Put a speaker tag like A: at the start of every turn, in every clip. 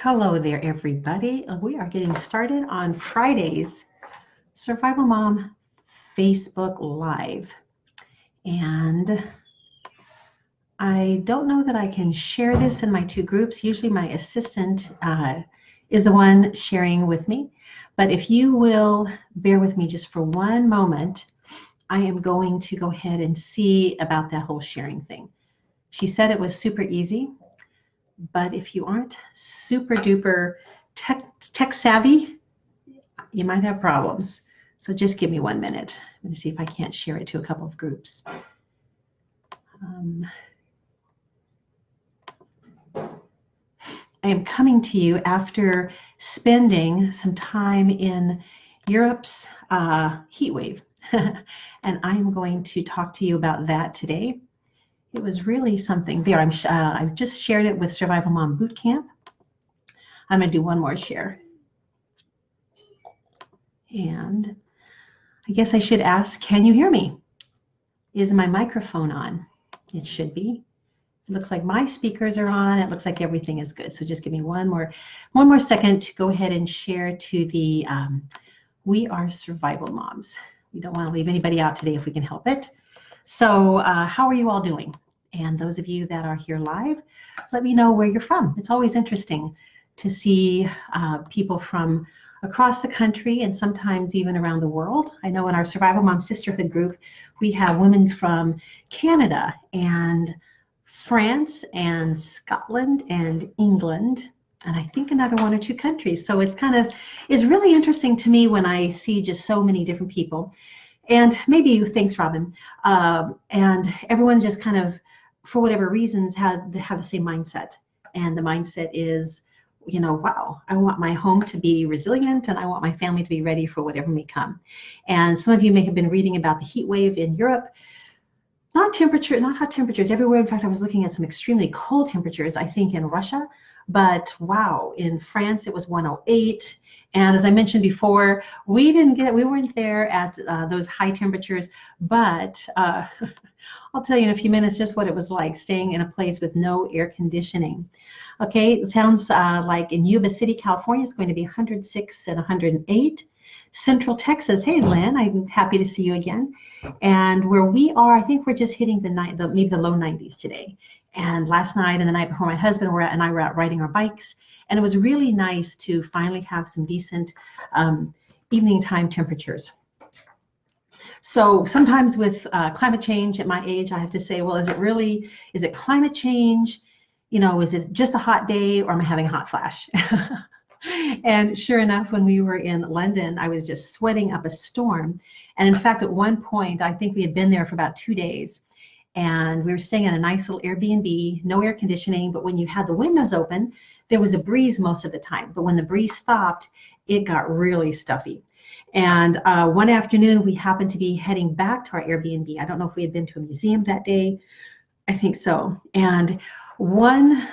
A: Hello there, everybody. We are getting started on Friday's Survival Mom Facebook Live. And I don't know that I can share this in my two groups. Usually my assistant is the one sharing with me. But if you will bear with me just for one moment, I am going to go ahead and see about that whole sharing thing. She said it was super easy. But if you aren't super duper tech savvy, you might have problems. So just give me 1 minute. I'm going to see if I can't share it to a couple of groups. I am coming to you after spending some time in Europe's heat wave. And I'm going to talk to you about that today. It was really something there. I've just shared it with Survival Mom Bootcamp. I'm going to do one more share. And I guess I should ask, can you hear me? Is my microphone on? It should be. It looks like my speakers are on. It looks like everything is good. So just give me one more second to go ahead and share to the We Are Survival Moms. We don't want to leave anybody out today if we can help it. So how are you all doing? And those of you that are here live, let me know where you're from. It's always interesting to see people from across the country and sometimes even around the world. I know in our Survival Mom Sisterhood group, we have women from Canada and France and Scotland and England, and I think another one or two countries. So it's really interesting to me when I see just so many different people. And maybe, thanks, Robin, and everyone just kind of, for whatever reasons, have the same mindset. And the mindset is, you know, wow, I want my home to be resilient and I want my family to be ready for whatever may come. And some of you may have been reading about the heat wave in Europe. Not hot temperatures everywhere. In fact, I was looking at some extremely cold temperatures, I think, in Russia. But wow, in France, it was 108. And as I mentioned before, we weren't there at those high temperatures, but I'll tell you in a few minutes just what it was like staying in a place with no air conditioning. Okay, it sounds like in Yuba City, California, it's going to be 106 and 108. Central Texas, hey Lynn, I'm happy to see you again. And where we are, I think we're just hitting maybe the low 90s today. And last night and the night before, my husband and I were out riding our bikes. And it was really nice to finally have some decent evening time temperatures. So sometimes with climate change at my age, I have to say, well, is it climate change? You know, is it just a hot day or am I having a hot flash? And sure enough, when we were in London, I was just sweating up a storm. And in fact, at one point, I think we had been there for about 2 days. And we were staying in a nice little Airbnb, no air conditioning, but when you had the windows open, there was a breeze most of the time. But when the breeze stopped, it got really stuffy. And one afternoon, we happened to be heading back to our Airbnb. I don't know if we had been to a museum that day. I think so. And one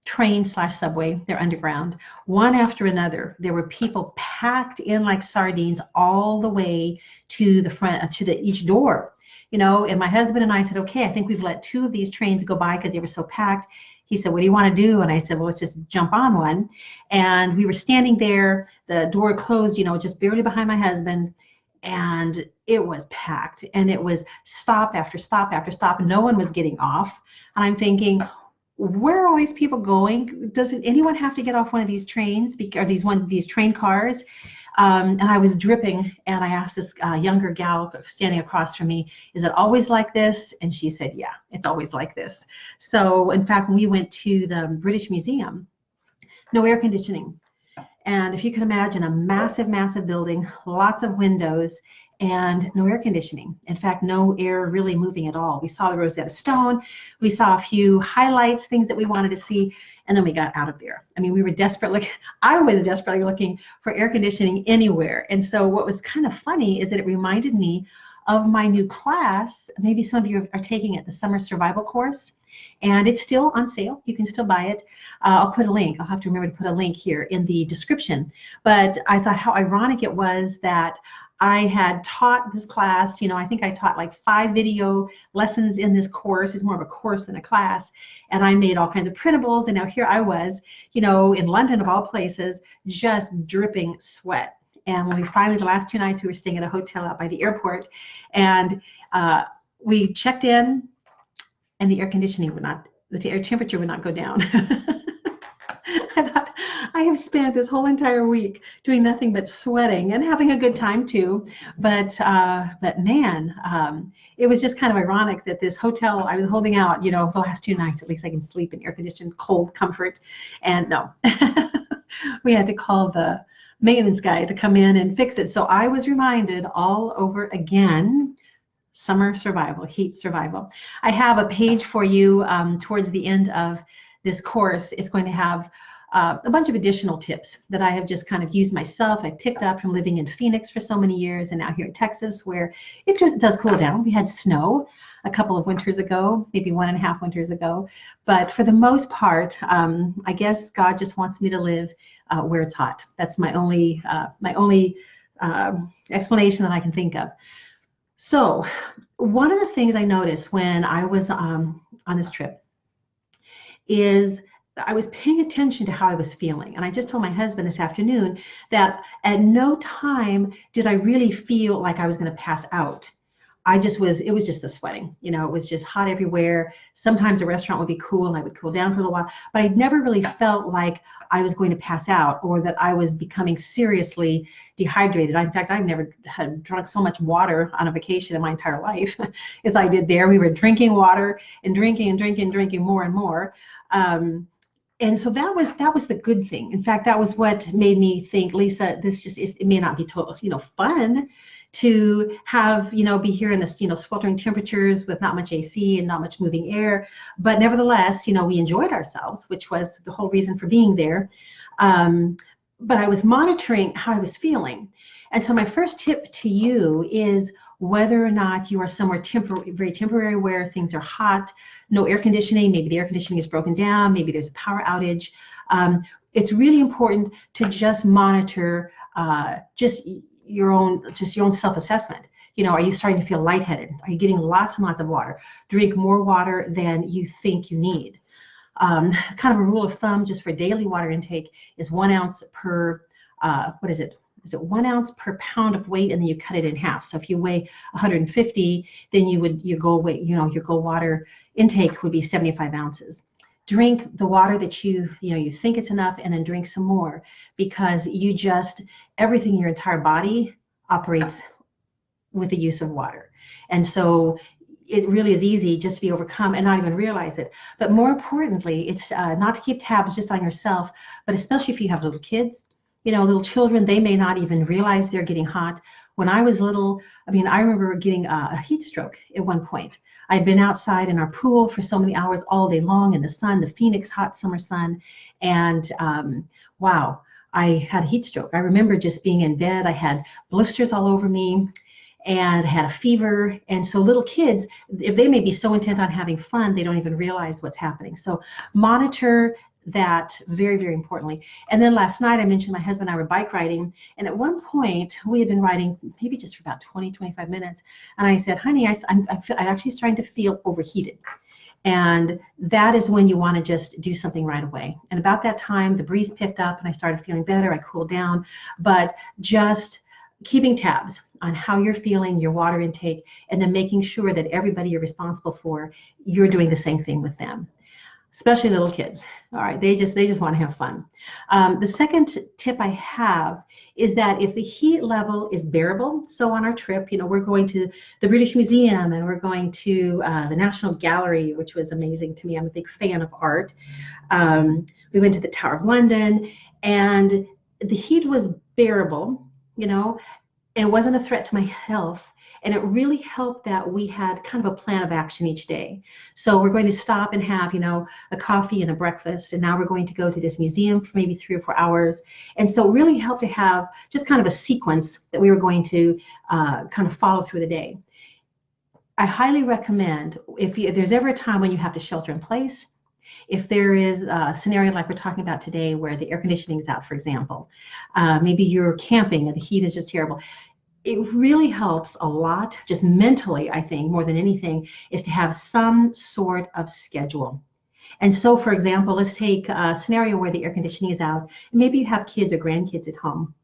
A: train/subway, they're underground, one after another, there were people packed in like sardines all the way to the front, to each door. You know, and my husband and I said, okay, I think we've let 2 of these trains go by because they were so packed. He said, what do you want to do? And I said, well, let's just jump on one. And we were standing there, the door closed, you know, just barely behind my husband. And it was packed. And it was stop after stop after stop. No one was getting off. And I'm thinking, where are all these people going? Doesn't anyone have to get off one of these trains or these train cars? And I was dripping, and I asked this younger gal standing across from me, is it always like this? And she said, yeah, it's always like this. So in fact, when we went to the British Museum, no air conditioning. And if you can imagine a massive, massive building, lots of windows, and no air conditioning. In fact, no air really moving at all. We saw the Rosetta Stone. We saw a few highlights, things that we wanted to see, and then we got out of there. I mean, we were I was desperately looking for air conditioning anywhere. And so what was kind of funny is that it reminded me of my new class. Maybe some of you are taking it, the Summer Survival course. And it's still on sale. You can still buy it. I'll put a link. I'll have to remember to put a link here in the description. But I thought how ironic it was that I had taught this class, I think I taught like 5 video lessons in this course. It's more of a course than a class. And I made all kinds of printables. And now here I was, in London of all places, just dripping sweat. And when we finally, the last 2 nights, we were staying at a hotel out by the airport. And we checked in, and the air conditioning would not, the air temperature would not go down. I thought, I have spent this whole entire week doing nothing but sweating and having a good time too. But man, it was just kind of ironic that this hotel I was holding out, the last 2 nights, at least I can sleep in air-conditioned, cold comfort. And no, we had to call the maintenance guy to come in and fix it. So I was reminded all over again, summer survival, heat survival. I have a page for you towards the end of this course. It's going to have a bunch of additional tips that I have just kind of used myself. I picked up from living in Phoenix for so many years and now here in Texas, where it does cool down. We had snow a couple of winters ago, maybe 1.5 winters ago. But for the most part, I guess God just wants me to live where it's hot. That's my only explanation that I can think of. So one of the things I noticed when I was on this trip is I was paying attention to how I was feeling. And I just told my husband this afternoon that at no time did I really feel like I was going to pass out. It was just the sweating, it was just hot everywhere. Sometimes a restaurant would be cool and I would cool down for a little while, but I never really felt like I was going to pass out or that I was becoming seriously dehydrated. In fact, I've never had drunk so much water on a vacation in my entire life as I did there. We were drinking water and drinking more and more. And so that was the good thing. In fact, that was what made me think, Lisa, it may not be total, fun to have, be here in this, sweltering temperatures with not much AC and not much moving air. But nevertheless, we enjoyed ourselves, which was the whole reason for being there. But I was monitoring how I was feeling. And so my first tip to you is whether or not you are somewhere very temporary where things are hot, no air conditioning, maybe the air conditioning is broken down, maybe there's a power outage. It's really important to just monitor just your own self-assessment. Are you starting to feel lightheaded? Are you getting lots and lots of water? Drink more water than you think you need. Kind of a rule of thumb just for daily water intake is 1 ounce per, Is it 1 ounce per pound of weight, and then you cut it in half. So if you weigh 150, then your goal water intake would be 75 ounces. Drink the water that you think it's enough, and then drink some more, because everything in your entire body operates with the use of water. And so it really is easy just to be overcome and not even realize it. But more importantly, it's not to keep tabs just on yourself, but especially if you have little kids, little children, they may not even realize they're getting hot. When I was little, I remember getting a heat stroke at one point. I'd been outside in our pool for so many hours all day long in the sun, the Phoenix hot summer sun, and wow, I had a heat stroke. I remember just being in bed. I had blisters all over me and had a fever. And so little kids, if they may be so intent on having fun, they don't even realize what's happening. So monitor that very, very importantly. And then last night I mentioned my husband and I were bike riding, and at one point we had been riding maybe just for about 20-25 minutes, and I said, honey, I'm actually starting to feel overheated. And that is when you want to just do something right away. And about that time the breeze picked up and I started feeling better. I cooled down. But just keeping tabs on how you're feeling, your water intake, and then making sure that everybody you're responsible for, you're doing the same thing with them. Especially little kids. All right, they just want to have fun. The second tip I have is that if the heat level is bearable, so on our trip, we're going to the British Museum and we're going to the National Gallery, which was amazing to me. I'm a big fan of art. We went to the Tower of London, and the heat was bearable, and it wasn't a threat to my health. And it really helped that we had kind of a plan of action each day. So we're going to stop and have, a coffee and a breakfast. And now we're going to go to this museum for maybe 3 or 4 hours. And so it really helped to have just kind of a sequence that we were going to kind of follow through the day. I highly recommend, if there's ever a time when you have to shelter in place, if there is a scenario like we're talking about today where the air conditioning is out, for example, maybe you're camping and the heat is just terrible. it really helps a lot, just mentally, I think, more than anything, is to have some sort of schedule. And so, for example, let's take a scenario where the air conditioning is out. Maybe you have kids or grandkids at home.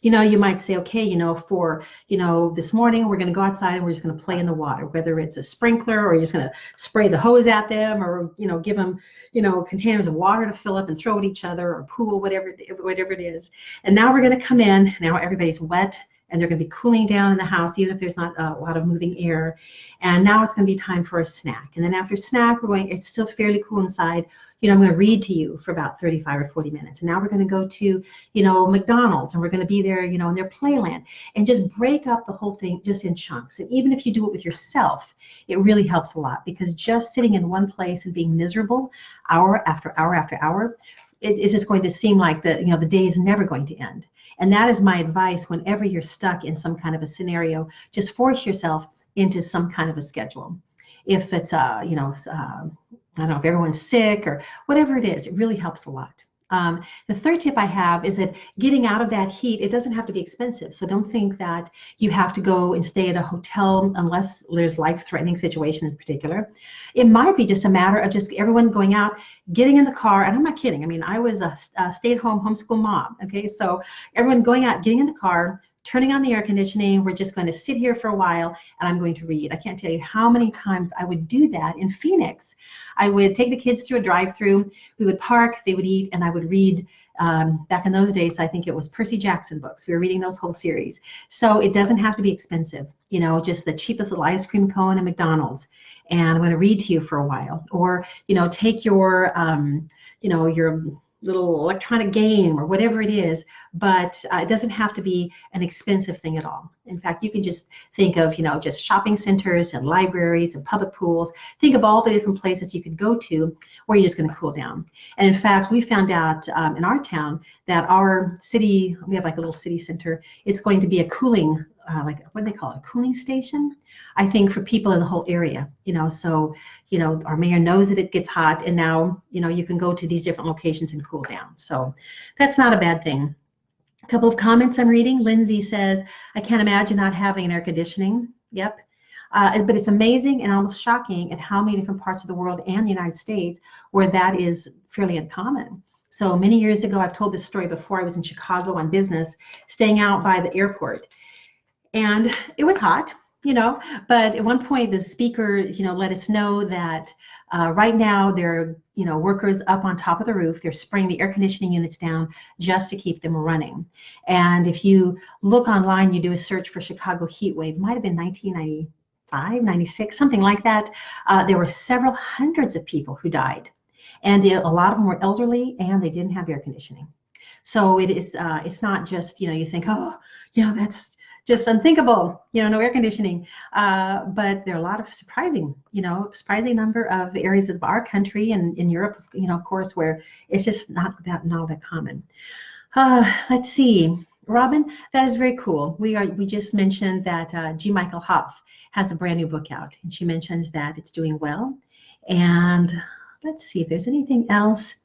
A: You might say, okay, for, this morning we're going to go outside and we're just going to play in the water, whether it's a sprinkler or you're just going to spray the hose at them, or, give them, containers of water to fill up and throw at each other, or pool, whatever it is. And now we're going to come in. Now everybody's wet and they're going to be cooling down in the house, even if there's not a lot of moving air. And now it's going to be time for a snack. And then after snack, it's still fairly cool inside. I'm going to read to you for about 35 or 40 minutes. And now we're going to go to, McDonald's, and we're going to be there, in their playland, and just break up the whole thing just in chunks. And even if you do it with yourself, it really helps a lot, because just sitting in one place and being miserable hour after hour after hour, it's just going to seem like the day is never going to end. And that is my advice whenever you're stuck in some kind of a scenario. Just force yourself into some kind of a schedule. If it's, I don't know, if everyone's sick or whatever it is, it really helps a lot. The third tip I have is that getting out of that heat, it doesn't have to be expensive. So don't think that you have to go and stay at a hotel unless there's life-threatening situations in particular. It might be just a matter of just everyone going out, getting in the car, and I'm not kidding. I mean, I was a stay-at-home homeschool mom, okay? So everyone going out, getting in the car, turning on the air conditioning, we're just going to sit here for a while, and I'm going to read. I can't tell you how many times I would do that in Phoenix. I would take the kids through a drive-through, we would park, they would eat, and I would read. Back in those days, I think it was Percy Jackson books. We were reading those whole series. So it doesn't have to be expensive, just the cheapest little ice cream cone at McDonald's. And I'm going to read to you for a while. Or, take your, your little electronic game or whatever it is, but it doesn't have to be an expensive thing at all. In fact, you can just think of, just shopping centers and libraries and public pools. Think of all the different places you could go to where you're just going to cool down. And in fact, we found out in our town that our city, we have like a little city center, it's going to be a cooling, what do they call it, a cooling station, I think, for people in the whole area. So, our mayor knows that it gets hot, and now, you can go to these different locations and cool down. So that's not a bad thing. A couple of comments I'm reading. Lindsay says, I can't imagine not having an air conditioning. Yep. But it's amazing and almost shocking at how many different parts of the world and the United States where that is fairly uncommon. So many years ago, I've told this story before, I was in Chicago on business, staying out by the airport. And it was hot, but at one point the speaker, let us know that right now there are, workers up on top of the roof. They're spraying the air conditioning units down just to keep them running. And if you look online, you do a search for Chicago heat wave, might have been 1995, 96, something like that. There were several hundreds of people who died. And a lot of them were elderly, and they didn't have air conditioning. So it is, it's not just, you think, oh, that's just unthinkable, no air conditioning. But there are a lot of surprising number of areas of our country and in Europe, of course, where it's just not that common. Let's see, Robin, that is very cool. We just mentioned that G. Michael Hoff has a brand new book out, and she mentions that it's doing well. And let's see if there's anything else.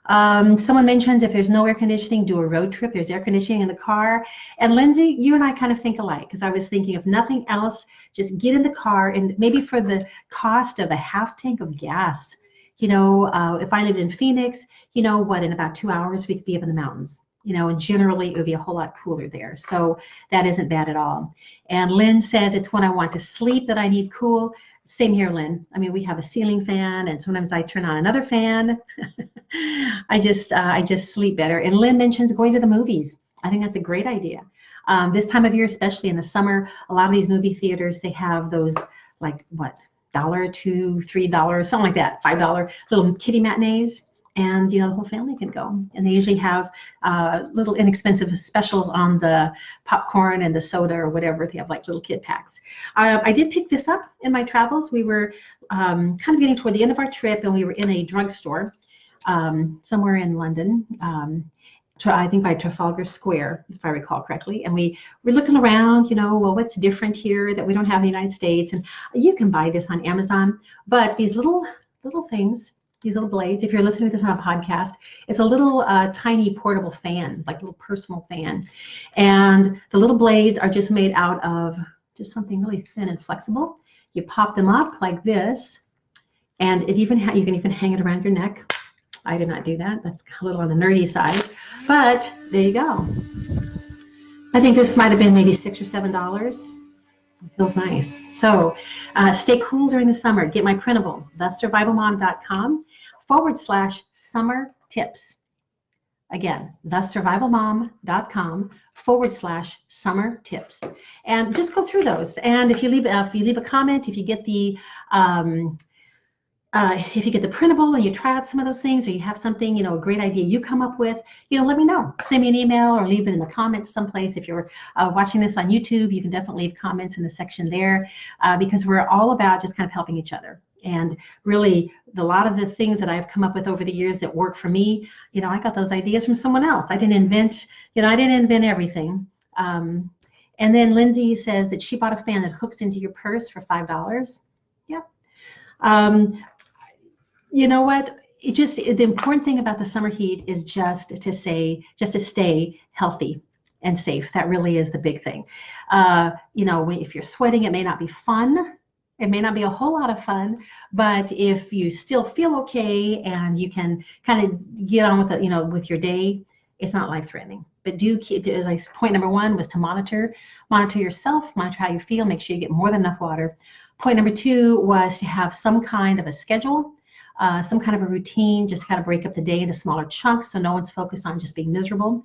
A: Someone mentions if there's no air conditioning, do a road trip. There's air conditioning in the car. And Lindsay, you and I kind of think alike, because I was thinking, if nothing else, just get in the car, and maybe for the cost of a half tank of gas, if I lived in Phoenix, in about 2 hours, we could be up in the mountains. And generally it would be a whole lot cooler there. So that isn't bad at all. And Lynn says, it's when I want to sleep that I need cool. Same here, Lynn. I mean, we have a ceiling fan, and sometimes I turn on another fan. I just sleep better. And Lynn mentions going to the movies. I think that's a great idea. This time of year, especially in the summer, a lot of these movie theaters, they have those, like, what, $1, $2, $3, something like that, $5 little kiddie matinees. And, the whole family can go. And they usually have little inexpensive specials on the popcorn and the soda or whatever. They have like little kid packs. I did pick this up in my travels. We were kind of getting toward the end of our trip, and we were in a drugstore somewhere in London, I think by Trafalgar Square, if I recall correctly. And we were looking around, well, what's different here that we don't have in the United States? And you can buy this on Amazon. But these little things, these little blades. If you're listening to this on a podcast, it's a little tiny portable fan, like a little personal fan. And the little blades are just made out of just something really thin and flexible. You pop them up like this, and it even you can even hang it around your neck. I did not do that. That's a little on the nerdy side, but there you go. I think this might have been maybe $6 or $7. It feels nice. So stay cool during the summer. Get my printable, thesurvivalmom.com/summer tips. Again, thesurvivalmom.com/summer tips. And just go through those. And if you leave a comment, if you get the printable and you try out some of those things, or you have something, a great idea you come up with, let me know. Send me an email or leave it in the comments someplace. If you're watching this on YouTube, you can definitely leave comments in the section there, because we're all about just kind of helping each other. And really, a lot of the things that I've come up with over the years that work for me, I got those ideas from someone else. I didn't invent everything. And then Lindsay says that she bought a fan that hooks into your purse for $5. Yep. You know what? The important thing about the summer heat is just to stay healthy and safe. That really is the big thing. If you're sweating, it may not be fun. It may not be a whole lot of fun, but if you still feel okay and you can kind of get on with it, with your day, it's not life-threatening. But point number 1 was to monitor yourself, monitor how you feel, make sure you get more than enough water. Point number 2 was to have some kind of a schedule, some kind of a routine, just kind of break up the day into smaller chunks so no one's focused on just being miserable.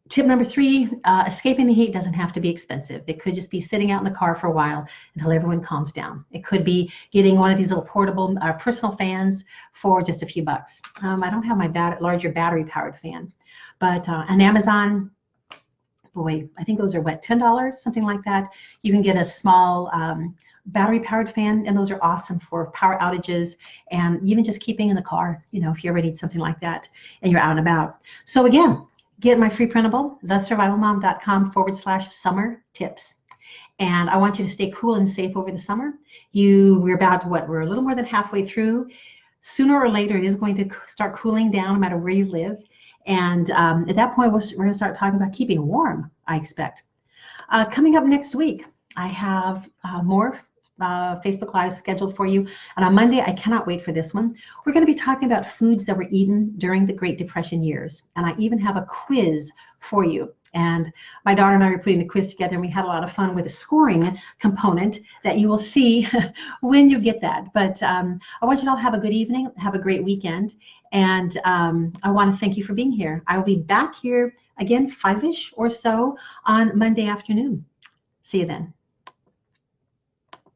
A: Tip number 3, escaping the heat doesn't have to be expensive. It could just be sitting out in the car for a while until everyone calms down. It could be getting one of these little portable personal fans for just a few bucks. I don't have my larger battery-powered fan, but on Amazon, boy, I think those are $10, something like that. You can get a small battery-powered fan, and those are awesome for power outages and even just keeping in the car, if you ever need something like that and you're out and about. So again, get my free printable, thesurvivalmom.com/summer tips. And I want you to stay cool and safe over the summer. We're a little more than halfway through. Sooner or later, it is going to start cooling down no matter where you live. And at that point, we're going to start talking about keeping warm, I expect. Coming up next week, I have more Facebook Live scheduled for you. And on Monday, I cannot wait for this one. We're going to be talking about foods that were eaten during the Great Depression years. And I even have a quiz for you. And my daughter and I were putting the quiz together, and we had a lot of fun with a scoring component that you will see when you get that. But I want you to all have a good evening, have a great weekend. And I want to thank you for being here. I will be back here again 5-ish or so on Monday afternoon. See you then.